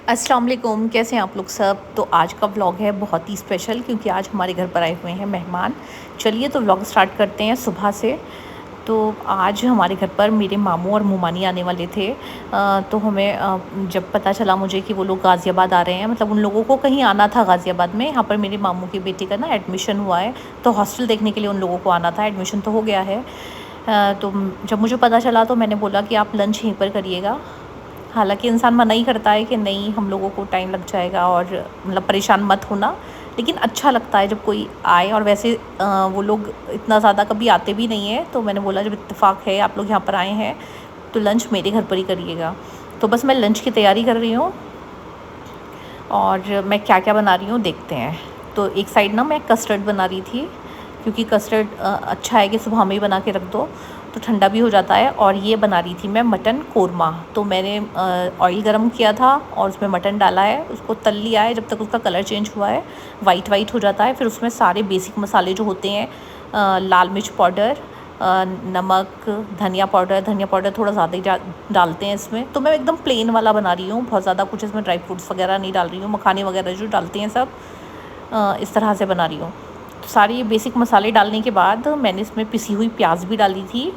अस्सलाम वालेकुम, कैसे हैं आप लोग सब। तो आज का व्लॉग है बहुत ही स्पेशल क्योंकि आज हमारे घर पर आए हुए हैं मेहमान। चलिए तो व्लॉग स्टार्ट करते हैं सुबह से। तो आज हमारे घर पर मेरे मामू और मुमानी आने वाले थे। तो हमें जब पता चला मुझे कि वो लोग गाज़ियाबाद आ रहे हैं, मतलब उन लोगों को कहीं आना था गाज़ियाबाद में। यहाँ पर मेरे मामू के बेटे का ना एडमिशन हुआ है, तो हॉस्टल देखने के लिए उन लोगों को आना था। एडमिशन तो हो गया है। तो जब मुझे पता चला तो मैंने बोला कि आप लंच यहीं पर करिएगा। हालांकि इंसान मना ही करता है कि नहीं, हम लोगों को टाइम लग जाएगा और मतलब परेशान मत होना, लेकिन अच्छा लगता है जब कोई आए। और वैसे वो लोग इतना ज़्यादा कभी आते भी नहीं हैं, तो मैंने बोला जब इत्तेफाक है आप लोग यहाँ पर आए हैं तो लंच मेरे घर पर ही करिएगा। तो बस मैं लंच की तैयारी कर रही हूँ और मैं क्या क्या बना रही हूँ देखते हैं। तो एक साइड ना मैं कस्टर्ड बना रही थी, क्योंकि कस्टर्ड अच्छा है कि सुबह में ही बना के रख दो तो ठंडा भी हो जाता है। और ये बना रही थी मैं मटन कोरमा। तो मैंने ऑयल गरम किया था और उसमें मटन डाला है, उसको तल लिया है जब तक उसका कलर चेंज हुआ है, वाइट वाइट हो जाता है। फिर उसमें सारे बेसिक मसाले जो होते हैं, लाल मिर्च पाउडर, नमक, धनिया पाउडर थोड़ा ज़्यादा ही डालते हैं इसमें। तो मैं एकदम प्लेन वाला बना रही हूँ, बहुत ज़्यादा कुछ इसमें ड्राई फ्रूट्स वगैरह नहीं डाल रही हूँ। मखाने वगैरह जो डालते हैं सब इस तरह से बना रही हूँ। तो सारे बेसिक मसाले डालने के बाद मैंने इसमें पिसी हुई प्याज भी डाली थी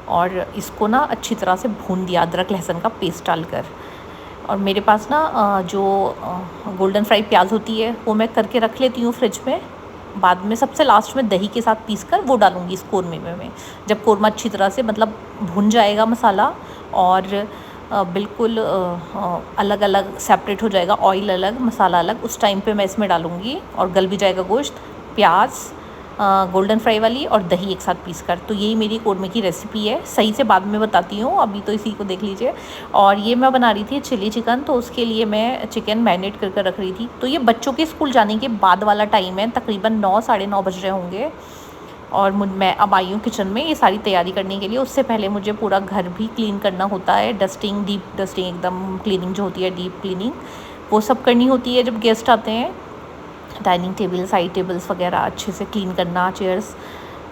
और इसको ना अच्छी तरह से भून दिया अदरक लहसुन का पेस्ट डालकर। और मेरे पास ना जो गोल्डन फ्राई प्याज होती है वो मैं करके रख लेती हूँ फ्रिज में। बाद में सबसे लास्ट में दही के साथ पीस कर वो डालूँगी इस कोरमे में मैं। जब कोरमा अच्छी तरह से मतलब भुन जाएगा मसाला और बिल्कुल अलग अलग सेपरेट हो जाएगा, ऑयल अलग मसाला अलग, उस टाइम पे मैं इसमें डालूँगी और गल भी जाएगा गोश्त, प्याज, गोल्डन फ्राई वाली और दही एक साथ पीस कर। तो यही मेरी कोरमे की रेसिपी है। सही से बाद में बताती हूँ, अभी तो इसी को देख लीजिए। और ये मैं बना रही थी चिली चिकन, तो उसके लिए मैं चिकन मैरिनेट करके रख रही थी। तो ये बच्चों के स्कूल जाने के बाद वाला टाइम है, तकरीबन 9 साढ़े 9 बज रहे होंगे। और मैं अब आई हूँ किचन में ये सारी तैयारी करने के लिए। उससे पहले मुझे पूरा घर भी क्लीन करना होता है, डस्टिंग, डीप डस्टिंग, एकदम क्लीनिंग जो होती है, डीप क्लीनिंग, वो सब करनी होती है जब गेस्ट आते हैं। डाइनिंग टेबल, साइड टेबल्स वगैरह अच्छे से क्लीन करना, चेयर्स।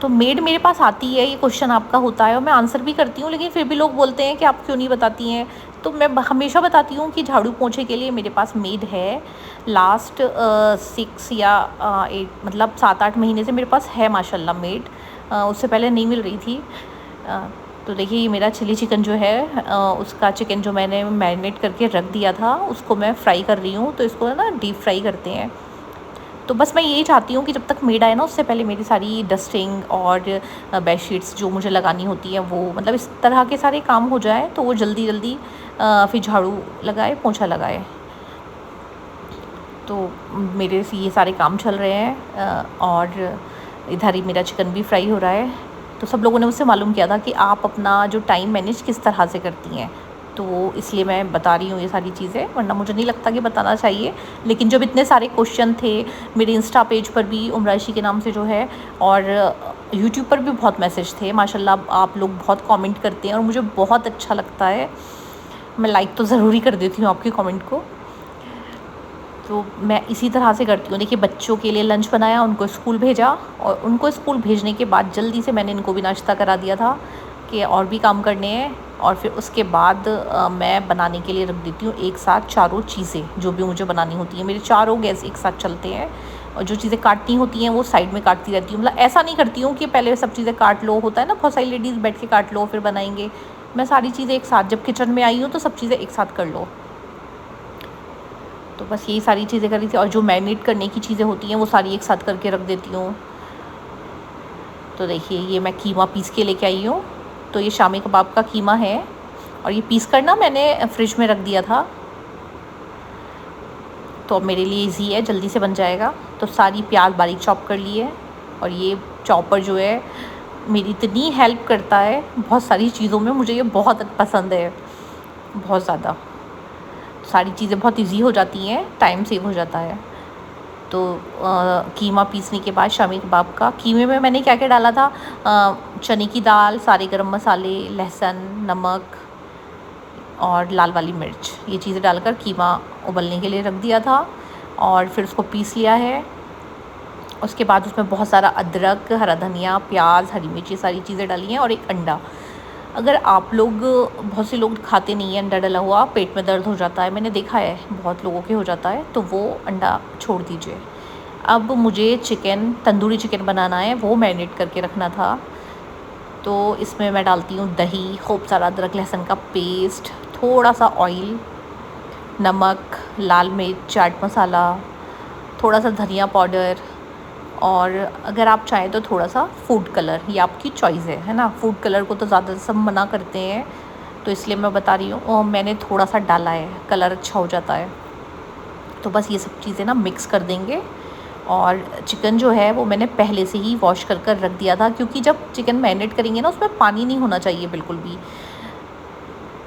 तो मेड मेरे पास आती है, ये क्वेश्चन आपका होता है और मैं आंसर भी करती हूँ, लेकिन फिर भी लोग बोलते हैं कि आप क्यों नहीं बताती हैं। तो मैं हमेशा बताती हूँ कि झाड़ू पोंछे के लिए मेरे पास मेड है। लास्ट 6 या 8 मतलब 7-8 महीने से मेरे पास है माशाल्लाह मेड। उससे पहले नहीं मिल रही थी। तो देखिए ये मेरा चिली चिकन जो है, उसका चिकन जो मैंने मैरिनेट करके रख दिया था उसको मैं फ्राई कर रही हूँ। तो इसको ना डीप फ्राई करते हैं। तो बस मैं यही चाहती हूँ कि जब तक मेड आए ना उससे पहले मेरी सारी डस्टिंग और बेडशीट्स जो मुझे लगानी होती है वो, मतलब इस तरह के सारे काम हो जाए तो वो जल्दी जल्दी फिर झाड़ू लगाए, पोंछा लगाए। तो मेरे से ये सारे काम चल रहे हैं और इधर ही मेरा चिकन भी फ्राई हो रहा है। तो सब लोगों ने मुझसे मालूम किया था कि आप अपना जो टाइम मैनेज किस तरह से करती हैं, तो इसलिए मैं बता रही हूँ ये सारी चीज़ें, वरना मुझे नहीं लगता कि बताना चाहिए। लेकिन जब इतने सारे क्वेश्चन थे मेरे इंस्टा पेज पर भी, उमराशी के नाम से जो है, और यूट्यूब पर भी बहुत मैसेज थे माशाल्लाह। आप लोग बहुत कमेंट करते हैं और मुझे बहुत अच्छा लगता है। मैं लाइक तो ज़रूर ही कर देती हूँ आपके कमेंट को। तो मैं इसी तरह से करती हूँ। देखिए बच्चों के लिए लंच बनाया, उनको स्कूल भेजा, और उनको स्कूल भेजने के बाद जल्दी से मैंने इनको भी नाश्ता करा दिया था कि और भी काम करने हैं। और फिर उसके बाद मैं बनाने के लिए रख देती हूँ एक साथ चारों चीज़ें जो भी मुझे बनानी होती हैं। मेरे चारों गैस एक साथ चलते हैं और जो चीज़ें काटनी होती हैं वो साइड में काटती रहती हूँ। मतलब ऐसा नहीं करती हूँ कि पहले सब चीज़ें काट लो, होता है ना बहुत सारी लेडीज़ बैठ के काट लो फिर बनाएंगे। मैं सारी चीज़ें एक साथ, जब किचन में आई हूँ तो सब चीज़ें एक साथ कर लो। तो बस यही सारी चीज़ें कर रही थी। और जो मैरिनेट करने की चीज़ें होती हैं वो सारी एक साथ करके रख देती हूँ। तो देखिए ये मैं कीमा पीस के लेके आई हूँ। तो ये शामी कबाब का कीमा है और ये पीस कर ना मैंने फ्रिज में रख दिया था, तो अब मेरे लिए इजी है, जल्दी से बन जाएगा। तो सारी प्याज बारीक चॉप कर ली है और ये चॉपर जो है मेरी इतनी हेल्प करता है बहुत सारी चीज़ों में, मुझे ये बहुत पसंद है, बहुत ज़्यादा। सारी चीज़ें बहुत इजी हो जाती हैं, टाइम सेव हो जाता है। तो कीमा पीसने के बाद शामी कबाब का, कीमे में मैंने क्या क्या डाला था, चने की दाल, सारे गरम मसाले, लहसुन, नमक और लाल वाली मिर्च, ये चीज़ें डालकर कीमा उबलने के लिए रख दिया था और फिर उसको पीस लिया है। उसके बाद उसमें बहुत सारा अदरक, हरा धनिया, प्याज, हरी मिर्च, ये सारी चीज़ें डाली हैं और एक अंडा। अगर आप लोग, बहुत से लोग खाते नहीं हैं अंडा डला हुआ, पेट में दर्द हो जाता है, मैंने देखा है बहुत लोगों के हो जाता है, तो वो अंडा छोड़ दीजिए। अब मुझे चिकन, तंदूरी चिकन बनाना है, वो मैरिनेट करके रखना था। तो इसमें मैं डालती हूँ दही, खूब सारा अदरक लहसुन का पेस्ट, थोड़ा सा ऑयल, नमक, लाल मिर्च, चाट मसाला, थोड़ा सा धनिया पाउडर, और अगर आप चाहें तो थोड़ा सा फूड कलर, ये आपकी चॉइस है ना। फूड कलर को तो ज़्यादा सब मना करते हैं, तो इसलिए मैं बता रही हूँ, और मैंने थोड़ा सा डाला है, कलर अच्छा हो जाता है। तो बस ये सब चीज़ें ना मिक्स कर देंगे। और चिकन जो है वो मैंने पहले से ही वॉश कर कर रख दिया था, क्योंकि जब चिकन मैरिनेट करेंगे ना, उसमें पानी नहीं होना चाहिए बिल्कुल भी।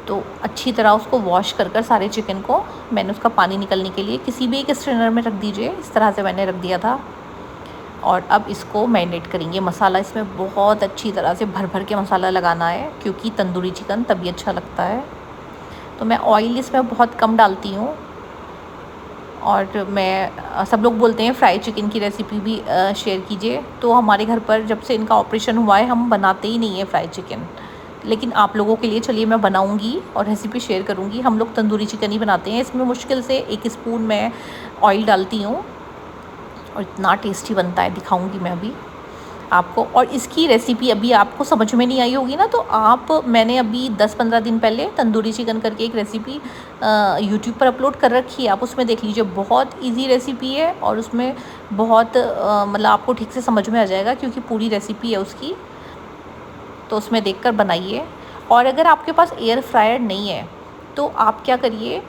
तो अच्छी तरह उसको वॉश कर कर सारे चिकन को मैंने उसका पानी निकलने के लिए किसी भी एक स्ट्रेनर में रख दीजिए, इस तरह से मैंने रख दिया था। और अब इसको मैरिनेट करेंगे। मसाला इसमें बहुत अच्छी तरह से भर भर के मसाला लगाना है, क्योंकि तंदूरी चिकन तभी अच्छा लगता है। तो मैं ऑयल इसमें बहुत कम डालती हूँ। और मैं, सब लोग बोलते हैं फ्राई चिकन की रेसिपी भी शेयर कीजिए, तो हमारे घर पर जब से इनका ऑपरेशन हुआ है हम बनाते ही नहीं है फ्राई चिकन। लेकिन आप लोगों के लिए चलिए मैं बनाऊंगी और रेसिपी शेयर करूंगी। हम लोग तंदूरी चिकन ही बनाते हैं, इसमें मुश्किल से 1 स्पून मैं ऑयल डालती हूँ, और इतना टेस्टी बनता है, दिखाऊंगी मैं अभी आपको। और इसकी रेसिपी अभी आपको समझ में नहीं आई होगी ना, तो मैंने अभी 10-15 दिन पहले तंदूरी चिकन करके एक रेसिपी यूट्यूब पर अपलोड कर रखी है, आप उसमें देख लीजिए। बहुत इजी रेसिपी है, और उसमें बहुत मतलब आपको ठीक से समझ में आ जाएगा, क्योंकि पूरी रेसिपी है उसकी। तो उसमें देखकर बनाइए। और अगर आपके पास एयर फ्रायर नहीं है, तो आप क्या करिए,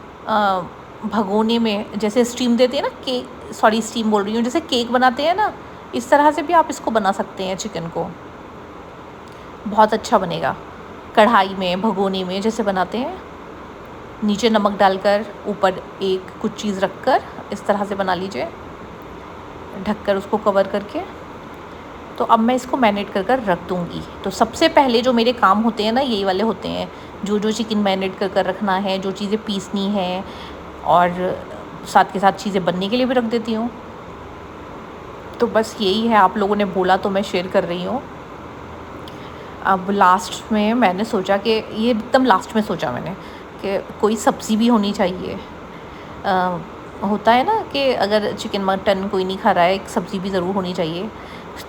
भगोने में जैसे स्टीम देते हैं ना, केक, सॉरी स्टीम बोल रही हूँ, जैसे केक बनाते हैं ना, इस तरह से भी आप इसको बना सकते हैं चिकन को, बहुत अच्छा बनेगा। कढ़ाई में, भगोने में जैसे बनाते हैं, नीचे नमक डालकर, ऊपर एक कुछ चीज़ रखकर, इस तरह से बना लीजिए, ढककर उसको कवर करके। तो अब मैं इसको मैरिनेट कर कर रख दूँगी। तो सबसे पहले जो मेरे काम होते हैं ना, यही वाले होते हैं, जो चिकन मैरिनेट कर कर रखना है, जो चीज़ें पीसनी है, और साथ के साथ चीज़ें बनने के लिए भी रख देती हूँ। तो बस यही है, आप लोगों ने बोला तो मैं शेयर कर रही हूँ। अब लास्ट में मैंने सोचा कि ये एकदम लास्ट में सोचा मैंने कि कोई सब्ज़ी भी होनी चाहिए। होता है ना कि अगर चिकन मटन कोई नहीं खा रहा है, एक सब्ज़ी भी ज़रूर होनी चाहिए।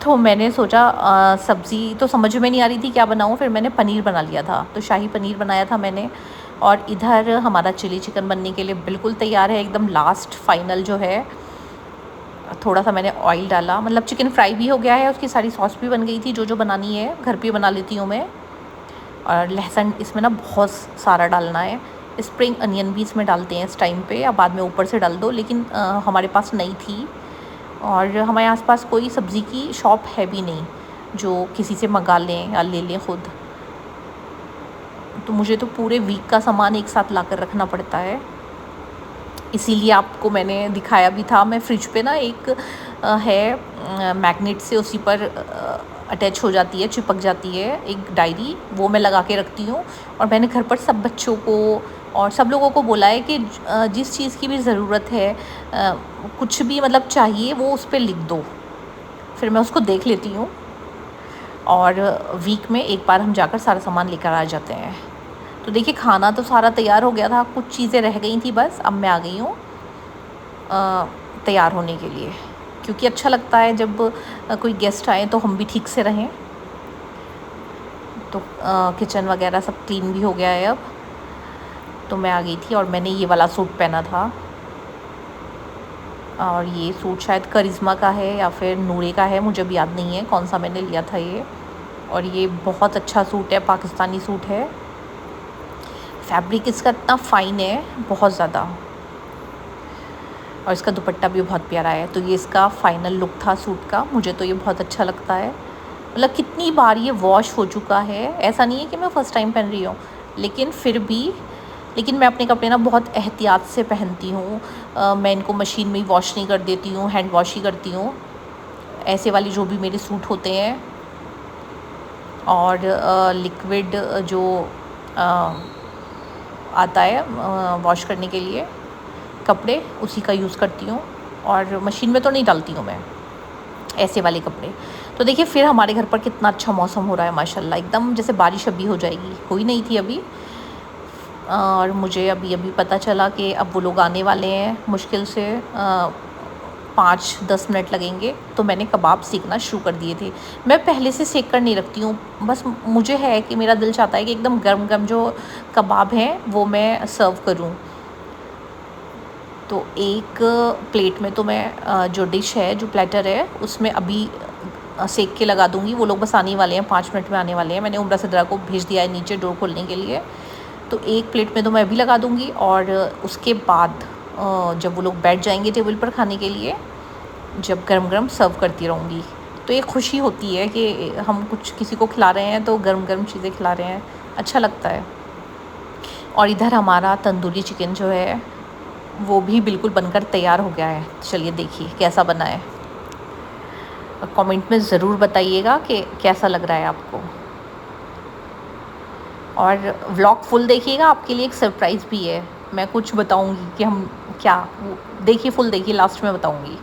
तो मैंने सोचा, सब्ज़ी तो समझ में नहीं आ रही थी क्या बनाऊँ, फिर मैंने पनीर बना लिया था। तो शाही पनीर बनाया था मैंने। और इधर हमारा चिली चिकन बनने के लिए बिल्कुल तैयार है, एकदम लास्ट फाइनल जो है। थोड़ा सा मैंने ऑयल डाला, मतलब चिकन फ्राई भी हो गया है, उसकी सारी सॉस भी बन गई थी, जो बनानी है घर पे बना लेती हूँ मैं। और लहसुन इसमें ना बहुत सारा डालना है। स्प्रिंग अनियन भी इसमें डालते हैं इस टाइम पे, या बाद में ऊपर से डाल दो, लेकिन हमारे पास नहीं थी, और हमारे आसपास कोई सब्ज़ी की शॉप है भी नहीं जो किसी से मंगा लें या ले लें ख़ुद। तो मुझे तो पूरे वीक का सामान एक साथ ला कर रखना पड़ता है, इसीलिए आपको मैंने दिखाया भी था। मैं फ्रिज पे ना एक है मैग्नेट से, उसी पर अटैच हो जाती है, चिपक जाती है एक डायरी, वो मैं लगा के रखती हूँ। और मैंने घर पर सब बच्चों को और सब लोगों को बोला है कि जिस चीज़ की भी ज़रूरत है, कुछ भी मतलब चाहिए, वो उस पर लिख दो, फिर मैं उसको देख लेती हूँ। और वीक में एक बार हम जाकर सारा सामान लेकर आ जाते हैं। तो देखिए, खाना तो सारा तैयार हो गया था, कुछ चीज़ें रह गई थी बस। अब मैं आ गई हूँ तैयार होने के लिए, क्योंकि अच्छा लगता है जब कोई गेस्ट आए तो हम भी ठीक से रहें। तो किचन वगैरह सब क्लीन भी हो गया है अब। तो मैं आ गई थी, और मैंने ये वाला सूट पहना था, और ये सूट शायद करिश्मा का है या फिर नूरे का है, मुझे भी याद नहीं है कौन सा मैंने लिया था ये। और ये बहुत अच्छा सूट है, पाकिस्तानी सूट है, फैब्रिक इसका इतना फ़ाइन है, बहुत ज़्यादा। और इसका दुपट्टा भी बहुत प्यारा है। तो ये इसका फ़ाइनल लुक था सूट का। मुझे तो ये बहुत अच्छा लगता है, मतलब कितनी बार ये वॉश हो चुका है, ऐसा नहीं है कि मैं फ़र्स्ट टाइम पहन रही हूँ, लेकिन फिर भी। लेकिन मैं अपने कपड़े ना बहुत एहतियात से पहनती हूँ। मैं इनको मशीन में ही वॉश नहीं कर देती हूँ, हैंड वॉश ही करती हूँ, ऐसे वाले जो भी मेरे सूट होते हैं। और लिक्विड जो आता है वॉश करने के लिए कपड़े, उसी का यूज़ करती हूँ, और मशीन में तो नहीं डालती हूँ मैं ऐसे वाले कपड़े। तो देखिए फिर हमारे घर पर कितना अच्छा मौसम हो रहा है माशाल्लाह, एकदम जैसे बारिश अभी हो जाएगी, हुई नहीं थी अभी। और मुझे अभी अभी पता चला कि अब वो लोग आने वाले हैं, मुश्किल से 5-10 मिनट लगेंगे। तो मैंने कबाब सेकना शुरू कर दिए थे। मैं पहले से सेक कर नहीं रखती हूँ, बस मुझे है कि मेरा दिल चाहता है कि एकदम गर्म गर्म जो कबाब हैं वो मैं सर्व करूँ। तो एक प्लेट में तो मैं जो डिश है, जो प्लेटर है, उसमें अभी सेक के लगा दूँगी। वो लोग बस आने वाले हैं, 5 मिनट में आने वाले हैं। मैंने उम्रा सदरा को भेज दिया है नीचे डोर खोलने के लिए। तो एक प्लेट में तो मैं अभी लगा दूँगी और उसके बाद जब वो लोग बैठ जाएंगे टेबल पर खाने के लिए, जब गरम गरम सर्व करती रहूँगी। तो एक खुशी होती है कि हम कुछ किसी को खिला रहे हैं तो गरम गरम चीज़ें खिला रहे हैं, अच्छा लगता है। और इधर हमारा तंदूरी चिकन जो है वो भी बिल्कुल बनकर तैयार हो गया है। चलिए देखिए कैसा बना है, कमेंट में ज़रूर बताइएगा कि कैसा लग रहा है आपको। और व्लॉग फुल देखिएगा, आपके लिए एक सरप्राइज़ भी है। मैं कुछ बताऊंगी कि हम क्या, देखिए फुल देखिए, लास्ट में बताऊंगी।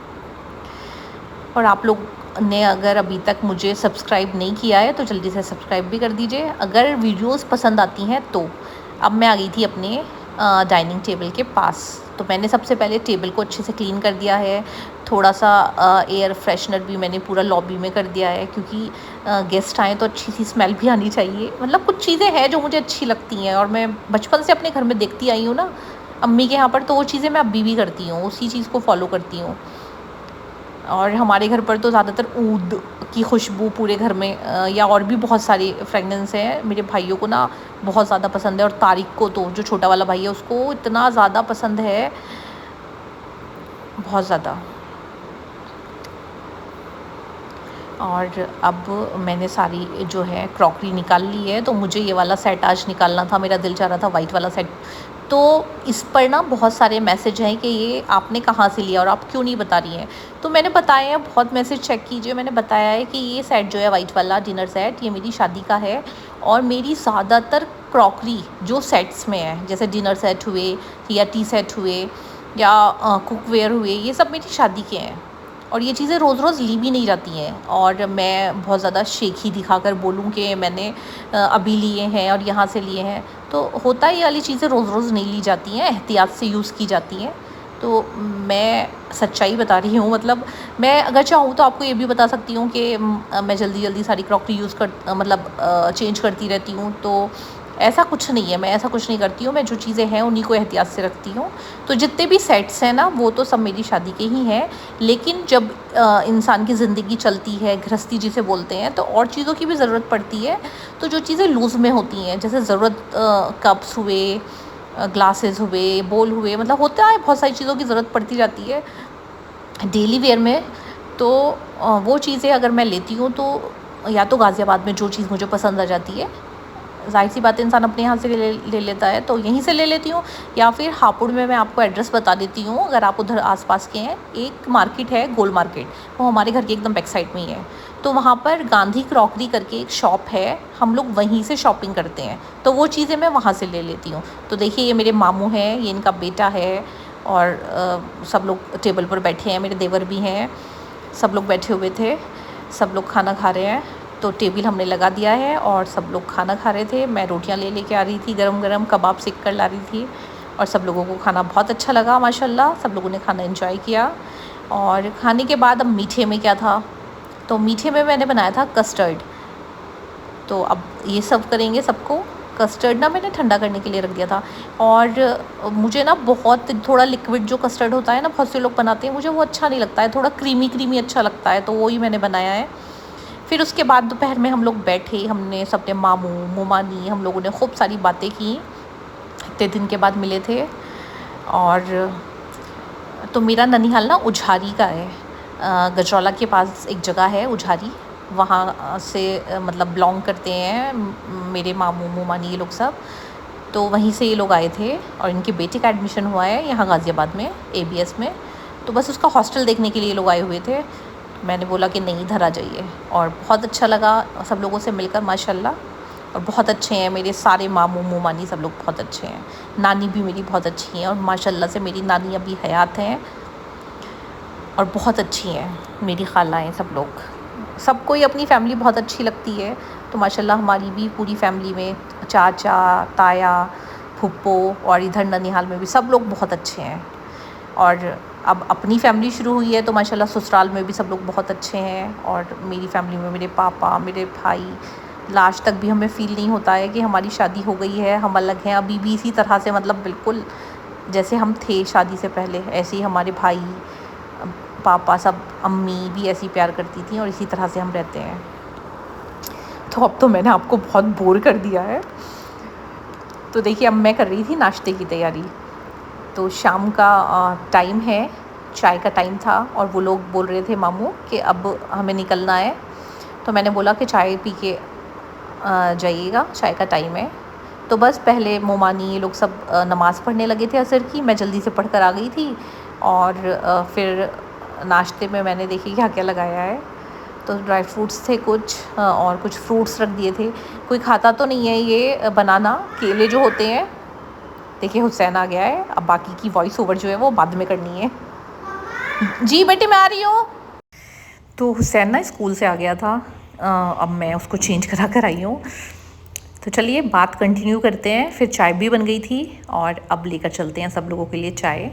और आप लोग ने अगर अभी तक मुझे सब्सक्राइब नहीं किया है तो जल्दी से सब्सक्राइब भी कर दीजिए। अगर वीडियोस पसंद आती हैं तो अब मैं आ गई थी अपने डाइनिंग टेबल के पास। तो मैंने सबसे पहले टेबल को अच्छे से क्लीन कर दिया है। थोड़ा सा एयर फ्रेशनर भी मैंने पूरा लॉबी में कर दिया है, क्योंकि गेस्ट आए तो अच्छी सी स्मेल भी आनी चाहिए। मतलब कुछ चीज़ें हैं जो मुझे अच्छी लगती हैं और मैं बचपन से अपने घर में देखती आई हूँ ना अम्मी के यहाँ पर, तो वो चीज़ें मैं अभी भी करती हूँ, उसी चीज़ को फॉलो करती हूँ। और हमारे घर पर तो ज़्यादातर ऊद की खुशबू पूरे घर में या और भी बहुत सारी फ्रेगनेंस है। मेरे भाइयों को ना बहुत ज़्यादा पसंद है, और तारिक को तो, जो छोटा वाला भाई है, उसको इतना ज़्यादा पसंद है, बहुत ज़्यादा। और अब मैंने सारी जो है क्रॉकरी निकाल ली है। तो मुझे ये वाला सेट आज निकालना था, मेरा दिल चाह रहा था वाइट वाला सेट। तो इस पर ना बहुत सारे मैसेज हैं कि ये आपने कहाँ से लिया और आप क्यों नहीं बता रही हैं। तो मैंने बताया है, बहुत मैसेज चेक कीजिए, मैंने बताया है कि ये सेट जो है वाइट वाला डिनर सेट, ये मेरी शादी का है। और मेरी ज़्यादातर क्रॉकरी जो सेट्स में है, जैसे डिनर सेट हुए या टी सेट हुए या कुकवेयर हुए, ये सब मेरी शादी के हैं। और ये चीज़ें रोज़ रोज़ ली भी नहीं जाती हैं। और मैं बहुत ज़्यादा शेखी दिखाकर बोलूँ कि मैंने अभी लिए हैं और यहाँ से लिए हैं, तो होता है ये वाली चीज़ें रोज़ रोज़ नहीं ली जाती हैं, एहतियात से यूज़ की जाती हैं। तो मैं सच्चाई बता रही हूँ। मतलब मैं अगर चाहूँ तो आपको ये भी बता सकती हूँ कि मैं जल्दी जल्दी सारी क्रॉकरी यूज़ कर मतलब चेंज करती रहती हूँ। तो ऐसा कुछ नहीं है, मैं ऐसा कुछ नहीं करती हूँ। मैं जो चीज़ें हैं उन्हीं को एहतियात से रखती हूँ। तो जितने भी सेट्स हैं ना, वो तो सब मेरी शादी के ही हैं। लेकिन जब इंसान की ज़िंदगी चलती है, गृहस्थी जिसे बोलते हैं, तो और चीज़ों की भी ज़रूरत पड़ती है। तो जो चीज़ें लूज़ में होती हैं, जैसे ज़रूरत कप्स हुए, ग्लासेस हुए, बोल हुए, मतलब होता है बहुत सारी चीज़ों की ज़रूरत पड़ती जाती है डेली वेयर में। तो वो चीज़ें अगर मैं लेती हूँ तो या तो गाज़ियाबाद में जो चीज़ मुझे पसंद आ जाती है, ज़ाहिर सी बात है इंसान अपने यहाँ से ले लेता है, तो यहीं से ले लेती हूँ। या फिर हापुड़ में मैं आपको एड्रेस बता देती हूँ, अगर आप उधर आसपास के हैं, एक मार्केट है गोल मार्केट, वो हमारे घर के एकदम बैक साइड में ही है। तो वहाँ पर गांधी क्रॉकरी करके एक शॉप है, हम लोग वहीं से शॉपिंग करते हैं, तो वो चीज़ें मैं वहाँ से ले लेती हूँ। तो देखिए ये मेरे मामू हैं, ये इनका बेटा है, और सब लोग टेबल पर बैठे हैं, मेरे देवर भी हैं, सब लोग बैठे हुए थे, सब लोग खाना खा रहे हैं। तो टेबल हमने लगा दिया है और सब लोग खाना खा रहे थे। मैं रोटियां ले के आ रही थी, गरम गरम कबाब सेक कर ला रही थी, और सब लोगों को खाना बहुत अच्छा लगा माशाल्लाह, सब लोगों ने खाना एंजॉय किया। और खाने के बाद अब मीठे में क्या था, तो मीठे में मैंने बनाया था कस्टर्ड। तो अब ये सर्व करेंगे सबको। कस्टर्ड ना मैंने ठंडा करने के लिए रख दिया था, और मुझे ना बहुत थोड़ा लिक्विड जो कस्टर्ड होता है ना, बहुत से लोग बनाते हैं, मुझे वो अच्छा नहीं लगता है, थोड़ा क्रीमी क्रीमी अच्छा लगता है, तो वही मैंने बनाया है। फिर उसके बाद दोपहर में हम लोग बैठे, हमने सबने मामू मुमानी, हम लोगों ने खूब सारी बातें की, इतने दिन के बाद मिले थे। और तो मेरा ननिहाल ना उझारी का है, गजरौला के पास एक जगह है उझारी, वहाँ से मतलब बिलोंग करते हैं मेरे मामू मुमानी, ये लोग सब। तो वहीं से ये लोग आए थे, और इनके बेटे का एडमिशन हुआ है यहाँ गाज़ियाबाद में ABS में, तो बस उसका हॉस्टल देखने के लिए लोग आए हुए थे। मैंने बोला कि नहीं, इधर आ जाइए, और बहुत अच्छा लगा सब लोगों से मिलकर माशाल्लाह। और बहुत अच्छे हैं मेरे सारे मामू मुमानी, सब लोग बहुत अच्छे हैं। नानी भी मेरी बहुत अच्छी हैं, और माशाल्लाह से मेरी नानी अभी हयात हैं, और बहुत अच्छी हैं मेरी खालाएँ सब लोग। सबको ही अपनी फैमिली बहुत अच्छी लगती है। तो माशाल्लाह हमारी भी पूरी फैमिली में चाचा, ताया, फूफो और इधर ननिहाल में भी सब लोग बहुत अच्छे हैं। और अब अपनी फैमिली शुरू हुई है तो माशाल्लाह ससुराल में भी सब लोग बहुत अच्छे हैं। और मेरी फैमिली में मेरे पापा, मेरे भाई, लास्ट तक भी हमें फ़ील नहीं होता है कि हमारी शादी हो गई है, हम अलग हैं। अभी भी इसी तरह से, मतलब बिल्कुल जैसे हम थे शादी से पहले, ऐसे ही हमारे भाई, पापा, सब, अम्मी भी ऐसे ही प्यार करती थी और इसी तरह से हम रहते हैं। तो अब तो मैंने आपको बहुत बोर कर दिया है। तो देखिए, अब मैं कर रही थी नाश्ते की तैयारी। तो शाम का टाइम है, चाय का टाइम था और वो लोग बोल रहे थे मामू कि अब हमें निकलना है। तो मैंने बोला कि चाय पी के जाइएगा, चाय का टाइम है। तो बस पहले मोमानी ये लोग सब नमाज़ पढ़ने लगे थे असर की, मैं जल्दी से पढ़कर आ गई थी। और फिर नाश्ते में मैंने देखिए क्या क्या लगाया है। तो ड्राई फ्रूट्स थे कुछ, और कुछ फ्रूट्स रख दिए थे। कोई खाता तो नहीं है ये बनाना, केले जो होते हैं। देखिए हुसैन आ गया है, अब बाकी की वॉइस ओवर जो है वो बाद में करनी है। जी बेटे मैं आ रही हूँ। तो हुसैन ना स्कूल से आ गया था, अब मैं उसको चेंज करा कर आई हूँ। तो चलिए बात कंटिन्यू करते हैं। फिर चाय भी बन गई थी और अब लेकर चलते हैं सब लोगों के लिए चाय।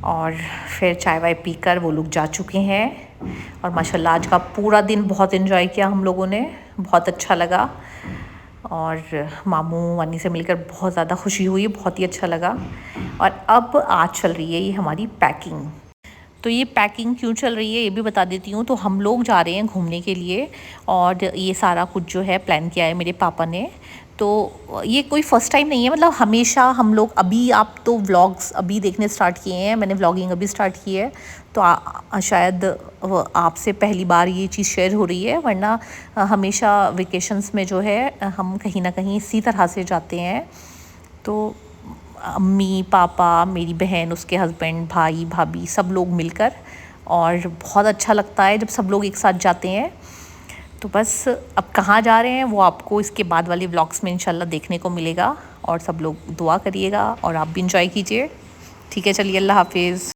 और फिर चाय वाय पीकर वो लोग जा चुके हैं। और माशाल्लाह आज का पूरा दिन बहुत एंजॉय किया हम लोगों ने, बहुत अच्छा लगा। और मामू मानी से मिलकर बहुत ज़्यादा खुशी हुई, बहुत ही अच्छा लगा। और अब आज चल रही है ये हमारी पैकिंग। तो ये पैकिंग क्यों चल रही है ये भी बता देती हूँ। तो हम लोग जा रहे हैं घूमने के लिए और ये सारा कुछ जो है प्लान किया है मेरे पापा ने। तो ये कोई फ़र्स्ट टाइम नहीं है, मतलब हमेशा हम लोग, अभी आप तो व्लॉग्स अभी देखने स्टार्ट किए हैं, मैंने व्लॉगिंग अभी स्टार्ट की है। तो शायद आपसे पहली बार ये चीज़ शेयर हो रही है, वरना हमेशा वेकेशंस में जो है हम कहीं ना कहीं इसी तरह से जाते हैं। तो अम्मी, पापा, मेरी बहन, उसके हस्बैंड, भाई, भाभी, सब लोग मिलकर, और बहुत अच्छा लगता है जब सब लोग एक साथ जाते हैं। तो बस अब कहाँ जा रहे हैं वो आपको इसके बाद वाले व्लॉग्स में इंशाल्लाह देखने को मिलेगा। और सब लोग दुआ करिएगा और आप भी इंजॉय कीजिए। ठीक है, चलिए, अल्लाह हाफिज़।